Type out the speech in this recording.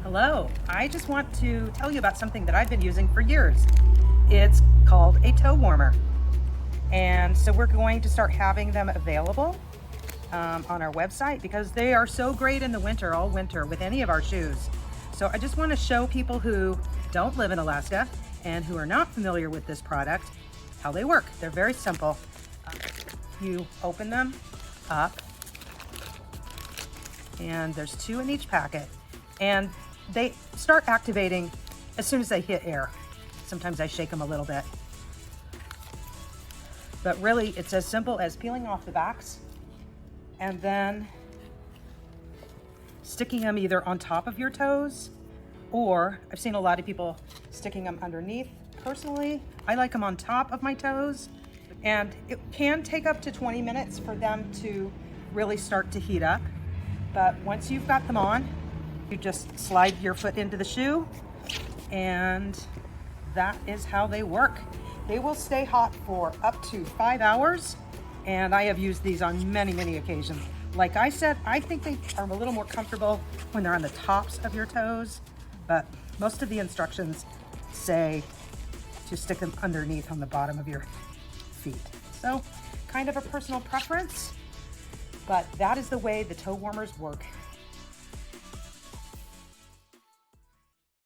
Hello, I just want to tell you about something that I've been using for years. It's called a toe warmer. And so we're going to start having them available on our website because they are so great in the winter, all winter, with any of our shoes. So I just want to show people who don't live in Alaska and who are not familiar with this product how they work. They're very simple. You open them up, and there's 2 in each packet, and they start activating as soon as they hit air. Sometimes I shake them a little bit. But really, it's as simple as peeling off the backs and then sticking them either on top of your toes, or I've seen a lot of people sticking them underneath. Personally, I like them on top of my toes, and it can take up to 20 minutes for them to really start to heat up. But once you've got them on, you just slide your foot into the shoe, and that is how they work. They will stay hot for up to 5 hours, and I have used these on many occasions. Like I said, I think they are a little more comfortable when they're on the tops of your toes, but most of the instructions say to stick them underneath on the bottom of your feet. So kind of a personal preference, but that is the way the toe warmers work.